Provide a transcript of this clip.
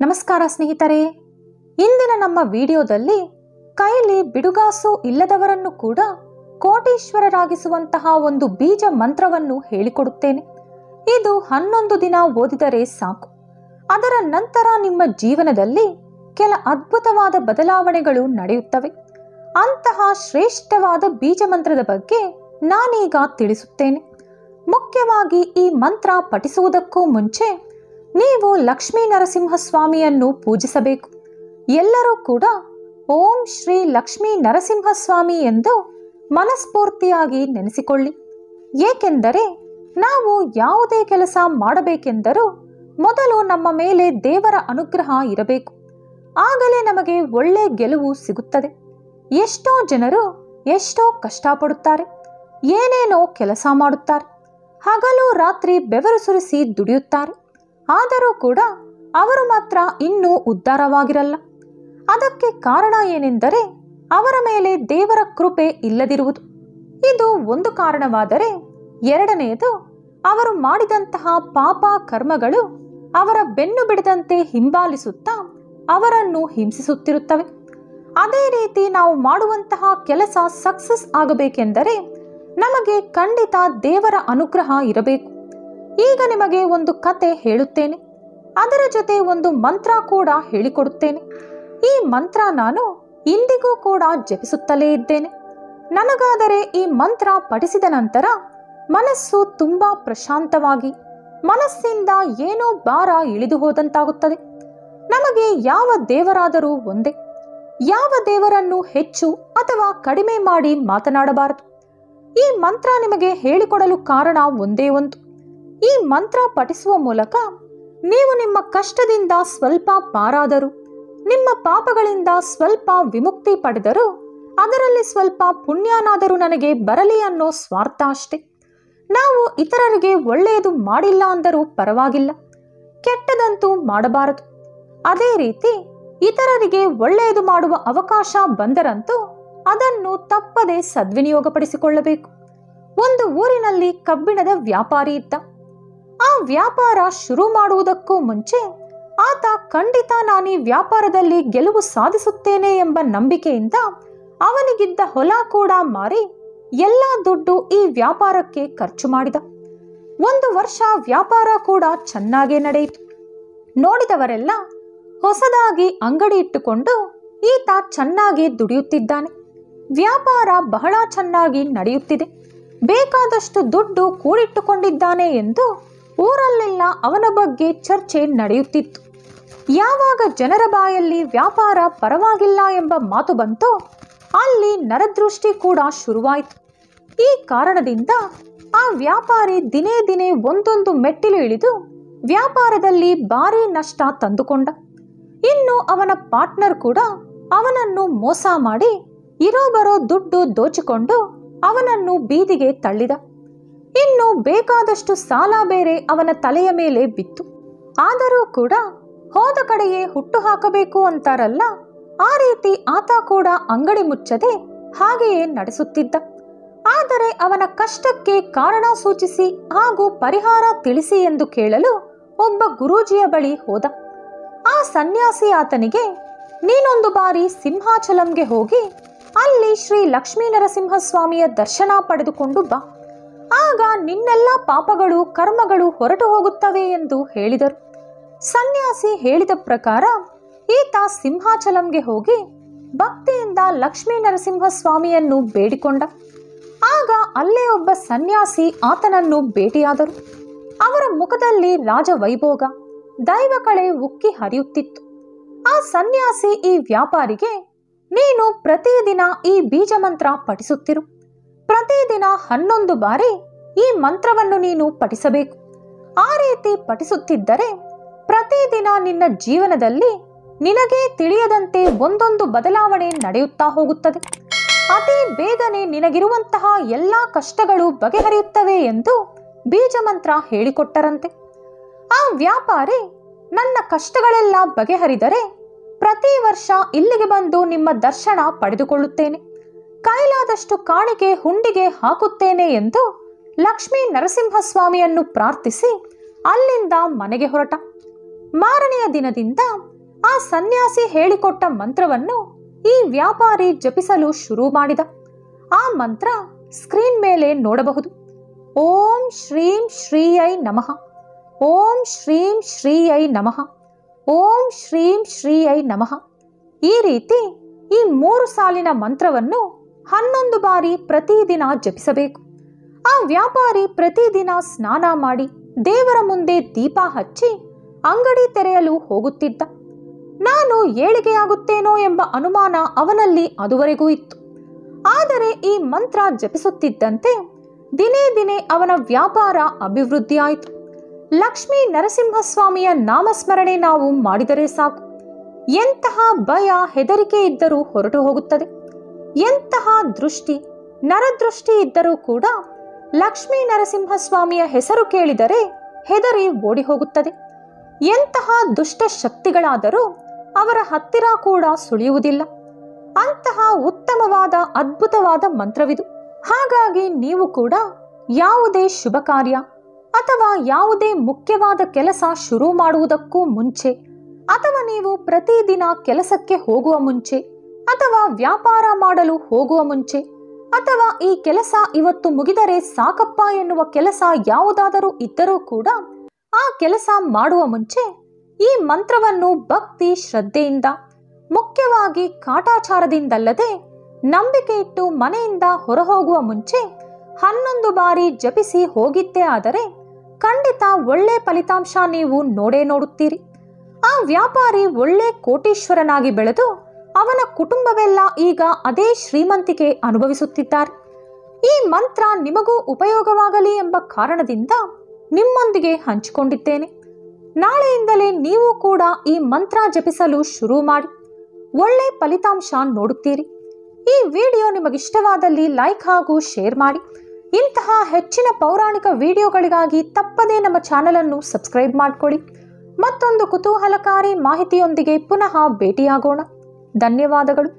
ನಮಸ್ಕಾರ ಸ್ನೇಹಿತರೆ, ಇಂದಿನ ನಮ್ಮ ವಿಡಿಯೋದಲ್ಲಿ ಕೈಲಿ ಬಿಡುಗಾಸು ಇಲ್ಲದವರನ್ನು ಕೂಡ ಕೋಟೀಶ್ವರರಾಗಿಸುವಂತಹ ಒಂದು ಬೀಜ ಮಂತ್ರವನ್ನು ಹೇಳಿಕೊಡುತ್ತೇನೆ. ಇದು 11 ದಿನ ಓದಿದರೆ ಸಾಕು. ಅದರ ನಂತರ ನಿಮ್ಮ ಜೀವನದಲ್ಲಿ ಕೆಲ ಅದ್ಭುತವಾದ ಬದಲಾವಣೆಗಳು ನಡೆಯುತ್ತವೆ. ಅಂತಹ ಶ್ರೇಷ್ಠವಾದ ಬೀಜ ಮಂತ್ರದ ಬಗ್ಗೆ ನಾನೀಗ ತಿಳಿಸುತ್ತೇನೆ. ಮುಖ್ಯವಾಗಿ ಈ ಮಂತ್ರ ಪಠಿಸುವುದಕ್ಕೂ ಮುಂಚೆ ನೀವು ಲಕ್ಷ್ಮೀ ನರಸಿಂಹಸ್ವಾಮಿಯನ್ನು ಪೂಜಿಸಬೇಕು. ಎಲ್ಲರೂ ಕೂಡ ಓಂ ಶ್ರೀ ಲಕ್ಷ್ಮೀ ನರಸಿಂಹಸ್ವಾಮಿ ಎಂದು ಮನಸ್ಫೂರ್ತಿಯಾಗಿ ನೆನೆಸಿಕೊಳ್ಳಿ. ಏಕೆಂದರೆ ನಾವು ಯಾವುದೇ ಕೆಲಸ ಮಾಡಬೇಕೆಂದರೂ ಮೊದಲು ನಮ್ಮ ಮೇಲೆ ದೇವರ ಅನುಗ್ರಹ ಇರಬೇಕು. ಆಗಲೇ ನಮಗೆ ಒಳ್ಳೆ ಗೆಲುವು ಸಿಗುತ್ತದೆ. ಎಷ್ಟೋ ಜನರು ಎಷ್ಟೋ ಕಷ್ಟಪಡುತ್ತಾರೆ, ಏನೇನೋ ಕೆಲಸ ಮಾಡುತ್ತಾರೆ, ಹಗಲು ರಾತ್ರಿ ಬೆವರು ಸುರಿಸಿ ದುಡಿಯುತ್ತಾರೆ. ಆದರೂ ಕೂಡ ಅವರು ಮಾತ್ರ ಇನ್ನೂ ಉದ್ಧಾರವಾಗಿರಲ್ಲ. ಅದಕ್ಕೆ ಕಾರಣ ಏನೆಂದರೆ ಅವರ ಮೇಲೆ ದೇವರ ಕೃಪೆ ಇಲ್ಲದಿರುವುದು. ಇದು ಒಂದು ಕಾರಣವಾದರೆ, ಎರಡನೆಯದು ಅವರು ಮಾಡಿದಂತಹ ಪಾಪ ಕರ್ಮಗಳು ಅವರ ಬೆನ್ನು ಬಿಡದಂತೆ ಹಿಂಬಾಲಿಸುತ್ತಾ ಅವರನ್ನು ಹಿಂಸಿಸುತ್ತಿರುತ್ತವೆ. ಅದೇ ರೀತಿ ನಾವು ಮಾಡುವಂತಹ ಕೆಲಸ ಸಕ್ಸಸ್ ಆಗಬೇಕೆಂದರೆ ನಮಗೆ ಖಂಡಿತ ದೇವರ ಅನುಗ್ರಹ ಇರಬೇಕು. ಈಗ ನಿಮಗೆ ಒಂದು ಕತೆ ಹೇಳುತ್ತೇನೆ. ಅದರ ಜೊತೆ ಒಂದು ಮಂತ್ರ ಕೂಡ ಹೇಳಿಕೊಡುತ್ತೇನೆ. ಈ ಮಂತ್ರ ನಾನು ಇಂದಿಗೂ ಕೂಡ ಜಪಿಸುತ್ತಲೇ ಇದ್ದೇನೆ. ನನಗಾದರೆ ಈ ಮಂತ್ರ ಪಠಿಸಿದ ನಂತರ ಮನಸ್ಸು ತುಂಬಾ ಪ್ರಶಾಂತವಾಗಿ, ಮನಸ್ಸಿಂದ ಏನೋ ಭಾರ ಇಳಿದು ಹೋದಂತಾಗುತ್ತದೆ. ನಮಗೆ ಯಾವ ದೇವರಾದರೂ ಒಂದೇ. ಯಾವ ದೇವರನ್ನು ಹೆಚ್ಚು ಅಥವಾ ಕಡಿಮೆ ಮಾಡಿ ಮಾತನಾಡಬಾರದು. ಈ ಮಂತ್ರ ನಿಮಗೆ ಹೇಳಿಕೊಡಲು ಕಾರಣ ಒಂದೇ ಒಂದು. ಈ ಮಂತ್ರ ಪಠಿಸುವ ಮೂಲಕ ನೀವು ನಿಮ್ಮ ಕಷ್ಟದಿಂದ ಸ್ವಲ್ಪ ಪಾರಾದರು, ನಿಮ್ಮ ಪಾಪಗಳಿಂದ ಸ್ವಲ್ಪ ವಿಮುಕ್ತಿ ಪಡೆದರು, ಅದರಲ್ಲಿ ಸ್ವಲ್ಪ ಪುಣ್ಯನಾದರೂ ನನಗೆ ಬರಲಿ ಅನ್ನೋ ಸ್ವಾರ್ಥ ಅಷ್ಟೆ. ನಾವು ಇತರರಿಗೆ ಒಳ್ಳೆಯದು ಮಾಡಿಲ್ಲ ಅಂದರೂ ಪರವಾಗಿಲ್ಲ, ಕೆಟ್ಟದಂತೂ ಮಾಡಬಾರದು. ಅದೇ ರೀತಿ ಇತರರಿಗೆ ಒಳ್ಳೆಯದು ಮಾಡುವ ಅವಕಾಶ ಬಂದರಂತೂ ಅದನ್ನು ತಪ್ಪದೆ ಸದ್ವಿನಿಯೋಗಪಡಿಸಿಕೊಳ್ಳಬೇಕು. ಒಂದು ಊರಿನಲ್ಲಿ ಕಬ್ಬಿಣದ ವ್ಯಾಪಾರಿ ಇದ್ದ. ಆ ವ್ಯಾಪಾರ ಶುರು ಮಾಡುವುದಕ್ಕೂ ಮುಂಚೆ ಆತ ಖಂಡಿತ ನಾನು ಈ ವ್ಯಾಪಾರದಲ್ಲಿ ಗೆಲುವು ಸಾಧಿಸುತ್ತೇನೆ ಎಂಬ ನಂಬಿಕೆಯಿಂದ ಅವನಿಗಿದ್ದ ಹೊಲ ಕೂಡ ಮಾರಿ ಎಲ್ಲ ದುಡ್ಡು ಈ ವ್ಯಾಪಾರಕ್ಕೆ ಖರ್ಚು ಮಾಡಿದ. 1 ವರ್ಷ ವ್ಯಾಪಾರ ಕೂಡ ಚೆನ್ನಾಗೇ ನಡೆಯಿತು. ನೋಡಿದವರೆಲ್ಲ ಹೊಸದಾಗಿ ಅಂಗಡಿ ಇಟ್ಟುಕೊಂಡು ಈತ ಚೆನ್ನಾಗಿ ದುಡಿಯುತ್ತಿದ್ದಾನೆ, ವ್ಯಾಪಾರ ಬಹಳ ಚೆನ್ನಾಗಿ ನಡೆಯುತ್ತಿದೆ, ಬೇಕಾದಷ್ಟು ದುಡ್ಡು ಕೂಡಿಟ್ಟುಕೊಂಡಿದ್ದಾನೆ ಎಂದು ಊರಲ್ಲೆಲ್ಲ ಅವನ ಬಗ್ಗೆ ಚರ್ಚೆ ನಡೆಯುತ್ತಿತ್ತು. ಯಾವಾಗ ಜನರ ಬಾಯಲ್ಲಿ ವ್ಯಾಪಾರ ಪರವಾಗಿಲ್ಲ ಎಂಬ ಮಾತು ಬಂತೋ ಅಲ್ಲಿ ನರದೃಷ್ಟಿ ಕೂಡ ಶುರುವಾಯಿತು. ಈ ಕಾರಣದಿಂದ ಆ ವ್ಯಾಪಾರಿ ದಿನೇ ದಿನೇ ಒಂದೊಂದು ಮೆಟ್ಟಿಲು ಇಳಿದು ವ್ಯಾಪಾರದಲ್ಲಿ ಭಾರೀ ನಷ್ಟ ತಂದುಕೊಂಡ. ಇನ್ನು ಅವನ ಪಾರ್ಟ್ನರ್ ಕೂಡ ಅವನನ್ನು ಮೋಸ ಮಾಡಿ ಇರೋ ಬರೋ ದುಡ್ಡು ದೋಚಿಕೊಂಡು ಅವನನ್ನು ಬೀದಿಗೆ ತಳ್ಳಿದ. ಇನ್ನು ಬೇಕಾದಷ್ಟು ಸಾಲ ಬೇರೆ ಅವನ ತಲೆಯ ಮೇಲೆ ಬಿತ್ತು. ಆದರೂ ಕೂಡ ಹೋದ ಕಡೆಯೇ ಹುಟ್ಟು ಹಾಕಬೇಕು ಅಂತಾರಲ್ಲ, ಆ ರೀತಿ ಆತ ಕೂಡ ಅಂಗಡಿ ಮುಚ್ಚದೆ ಹಾಗೆಯೇ ನಡೆಸುತ್ತಿದ್ದ. ಆದರೆ ಅವನ ಕಷ್ಟಕ್ಕೆ ಕಾರಣ ಸೂಚಿಸಿ ಹಾಗೂ ಪರಿಹಾರ ತಿಳಿಸಿ ಎಂದು ಕೇಳಲು ಒಬ್ಬ ಗುರೂಜಿಯ ಬಳಿ ಹೋದ. ಆ ಸನ್ಯಾಸಿ ಆತನಿಗೆ, ನೀನೊಂದು ಬಾರಿ ಸಿಂಹಾಚಲಂಗೆ ಹೋಗಿ ಅಲ್ಲಿ ಶ್ರೀ ಲಕ್ಷ್ಮೀ ನರಸಿಂಹಸ್ವಾಮಿಯ ದರ್ಶನ ಪಡೆದುಕೊಂಡು ಬಾ, ಆಗ ನಿನ್ನೆಲ್ಲ ಪಾಪಗಳು ಕರ್ಮಗಳು ಹೊರಟು ಹೋಗುತ್ತವೆ ಎಂದು ಹೇಳಿದರು. ಸನ್ಯಾಸಿ ಹೇಳಿದ ಪ್ರಕಾರ ಈತ ಸಿಂಹಾಚಲಂಗೆ ಹೋಗಿ ಭಕ್ತಿಯಿಂದ ಲಕ್ಷ್ಮೀ ನರಸಿಂಹಸ್ವಾಮಿಯನ್ನು ಬೇಡಿಕೊಂಡ. ಆಗ ಅಲ್ಲೇ ಒಬ್ಬ ಸನ್ಯಾಸಿ ಆತನನ್ನು ಭೇಟಿಯಾದರು. ಅವರ ಮುಖದಲ್ಲಿ ರಾಜವೈಭೋಗ, ದೈವ ಕಳೆ ಉಕ್ಕಿ ಹರಿಯುತ್ತಿತ್ತು. ಆ ಸನ್ಯಾಸಿ ಈ ವ್ಯಾಪಾರಿಗೆ, ನೀನು ಪ್ರತಿದಿನ ಈ ಬೀಜ ಮಂತ್ರ ಪಠಿಸುತ್ತಿರು, ಪ್ರತಿದಿನ 11 ಬಾರಿ ಈ ಮಂತ್ರವನ್ನು ನೀನು ಪಠಿಸಬೇಕು. ಆ ರೀತಿ ಪಠಿಸುತ್ತಿದ್ದರೆ ಪ್ರತಿದಿನ ನಿನ್ನ ಜೀವನದಲ್ಲಿ ನಿನಗೇ ತಿಳಿಯದಂತೆ ಒಂದೊಂದು ಬದಲಾವಣೆ ನಡೆಯುತ್ತಾ ಹೋಗುತ್ತದೆ. ಅತಿ ಬೇಗನೆ ನಿನಗಿರುವಂತಹ ಎಲ್ಲ ಕಷ್ಟಗಳು ಬಗೆಹರಿಯುತ್ತವೆ ಎಂದು ಬೀಜ ಮಂತ್ರ ಹೇಳಿಕೊಟ್ಟರಂತೆ. ಆ ವ್ಯಾಪಾರಿ, ನನ್ನ ಕಷ್ಟಗಳೆಲ್ಲ ಬಗೆಹರಿದರೆ ಪ್ರತಿ ವರ್ಷ ಇಲ್ಲಿಗೆ ಬಂದು ನಿಮ್ಮ ದರ್ಶನ ಪಡೆದುಕೊಳ್ಳುತ್ತೇನೆ, ಕೈಲಾದಷ್ಟು ಕಾಣಿಕೆ ಹುಂಡಿಗೆ ಹಾಕುತ್ತೇನೆ ಎಂದು ಲಕ್ಷ್ಮೀ ನರಸಿಂಹಸ್ವಾಮಿಯನ್ನು ಪ್ರಾರ್ಥಿಸಿ ಅಲ್ಲಿಂದ ಮನೆಗೆ ಹೊರಟ. ಮಾರನೆಯ ದಿನದಿಂದ ಆ ಸನ್ಯಾಸಿ ಹೇಳಿಕೊಟ್ಟ ಮಂತ್ರವನ್ನು ಈ ವ್ಯಾಪಾರಿ ಜಪಿಸಲು ಶುರು ಮಾಡಿದ. ಆ ಮಂತ್ರ ಸ್ಕ್ರೀನ್ ಮೇಲೆ ನೋಡಬಹುದು. ಓಂ ಶ್ರೀಂ ಶ್ರೀಯೈ ನಮಃ, ಓಂ ಶ್ರೀಂ ಶ್ರೀಯೈ ನಮಃ, ಓಂ ಶ್ರೀಂ ಶ್ರೀಯೈ ನಮಃ. ಈ ರೀತಿ ಈ 3 ಸಾಲಿನ ಮಂತ್ರವನ್ನು 11 ಬಾರಿ ಪ್ರತಿದಿನ ಜಪಿಸಬೇಕು. ಆ ವ್ಯಾಪಾರಿ ಪ್ರತಿದಿನ ಸ್ನಾನ ಮಾಡಿ ದೇವರ ಮುಂದೆ ದೀಪ ಹಚ್ಚಿ ಅಂಗಡಿ ತೆರೆಯಲು ಹೋಗುತ್ತಿದ್ದ. ನಾನು ಏಳಿಗೆಯಾಗುತ್ತೇನೋ ಎಂಬ ಅನುಮಾನ ಅವನಲ್ಲಿ ಅದುವರೆಗೂ ಇತ್ತು. ಆದರೆ ಈ ಮಂತ್ರ ಜಪಿಸುತ್ತಿದ್ದಂತೆ ದಿನೇ ದಿನೇ ಅವನ ವ್ಯಾಪಾರ ಅಭಿವೃದ್ಧಿಯಾಯಿತು. ಲಕ್ಷ್ಮೀ ನರಸಿಂಹಸ್ವಾಮಿಯ ನಾಮಸ್ಮರಣೆ ನಾವು ಮಾಡಿದರೆ ಸಾಕು, ಎಂತಹ ಭಯ ಹೆದರಿಕೆ ಇದ್ದರೂ ಹೊರಟು ಹೋಗುತ್ತದೆ. ಎಂತಹ ದೃಷ್ಟಿ ನರದೃಷ್ಟಿ ಇದ್ದರೂ ಕೂಡ ಲಕ್ಷ್ಮೀ ನರಸಿಂಹಸ್ವಾಮಿಯ ಹೆಸರು ಕೇಳಿದರೆ ಹೆದರಿ ಓಡಿ ಹೋಗುತ್ತದೆ. ಎಂತಹ ದುಷ್ಟ ಶಕ್ತಿಗಳಾದರೂ ಅವರ ಹತ್ತಿರ ಕೂಡ ಸುಳಿಯುವುದಿಲ್ಲ. ಅಂತಹ ಉತ್ತಮವಾದ ಅದ್ಭುತವಾದ ಮಂತ್ರವಿದು. ಹಾಗಾಗಿ ನೀವು ಕೂಡ ಯಾವುದೇ ಶುಭ ಕಾರ್ಯ ಅಥವಾ ಯಾವುದೇ ಮುಖ್ಯವಾದ ಕೆಲಸ ಶುರು ಮಾಡುವುದಕ್ಕೂ ಮುಂಚೆ, ಅಥವಾ ನೀವು ಪ್ರತಿದಿನ ಕೆಲಸಕ್ಕೆ ಹೋಗುವ ಮುಂಚೆ, ಅಥವಾ ವ್ಯಾಪಾರ ಮಾಡಲು ಹೋಗುವ ಮುಂಚೆ, ಅಥವಾ ಈ ಕೆಲಸ ಇವತ್ತು ಮುಗಿದರೆ ಸಾಕಪ್ಪ ಎನ್ನುವ ಕೆಲಸ ಯಾವುದಾದರೂ ಇದ್ದರೂ ಕೂಡ ಆ ಕೆಲಸ ಮಾಡುವ ಮುಂಚೆ ಈ ಮಂತ್ರವನ್ನು ಭಕ್ತಿ ಶ್ರದ್ಧೆಯಿಂದ, ಮುಖ್ಯವಾಗಿ ಕಾಟಾಚಾರದಿಂದಲ್ಲದೆ ನಂಬಿಕೆ ಇಟ್ಟು ಮನೆಯಿಂದ ಹೊರಹೋಗುವ ಮುಂಚೆ 11 ಬಾರಿ ಜಪಿಸಿ ಹೋಗಿದ್ದೇ ಆದರೆ ಖಂಡಿತ ಒಳ್ಳೆ ಫಲಿತಾಂಶ ನೀವು ನೋಡೇ ನೋಡುತ್ತೀರಿ. ಆ ವ್ಯಾಪಾರಿ ಒಳ್ಳೆ ಕೋಟೀಶ್ವರನಾಗಿ ಬೆಳೆದು ಅವನ ಕುಟುಂಬವೆಲ್ಲ ಈಗ ಅದೇ ಶ್ರೀಮಂತಿಕೆ ಅನುಭವಿಸುತ್ತಿದ್ದಾರೆ. ಈ ಮಂತ್ರ ನಿಮಗೂ ಉಪಯೋಗವಾಗಲಿ ಎಂಬ ಕಾರಣದಿಂದ ನಿಮ್ಮೊಂದಿಗೆ ಹಂಚಿಕೊಂಡಿದ್ದೇನೆ. ನಾಳೆಯಿಂದಲೇ ನೀವು ಕೂಡ ಈ ಮಂತ್ರ ಜಪಿಸಲು ಶುರು ಮಾಡಿ ಒಳ್ಳೆ ಫಲಿತಾಂಶ ನೋಡುತ್ತೀರಿ. ಈ ವಿಡಿಯೋ ನಿಮಗಿಷ್ಟವಾದಲ್ಲಿ ಲೈಕ್ ಹಾಗೂ ಶೇರ್ ಮಾಡಿ. ಇಂತಹ ಹೆಚ್ಚಿನ ಪೌರಾಣಿಕ ವಿಡಿಯೋಗಳಿಗಾಗಿ ತಪ್ಪದೇ ನಮ್ಮ ಚಾನೆಲ್ ಅನ್ನು ಸಬ್ಸ್ಕ್ರೈಬ್ ಮಾಡಿಕೊಳ್ಳಿ. ಮತ್ತೊಂದು ಕುತೂಹಲಕಾರಿ ಮಾಹಿತಿಯೊಂದಿಗೆ ಪುನಃ ಭೇಟಿಯಾಗೋಣ. ಧನ್ಯವಾದಗಳು.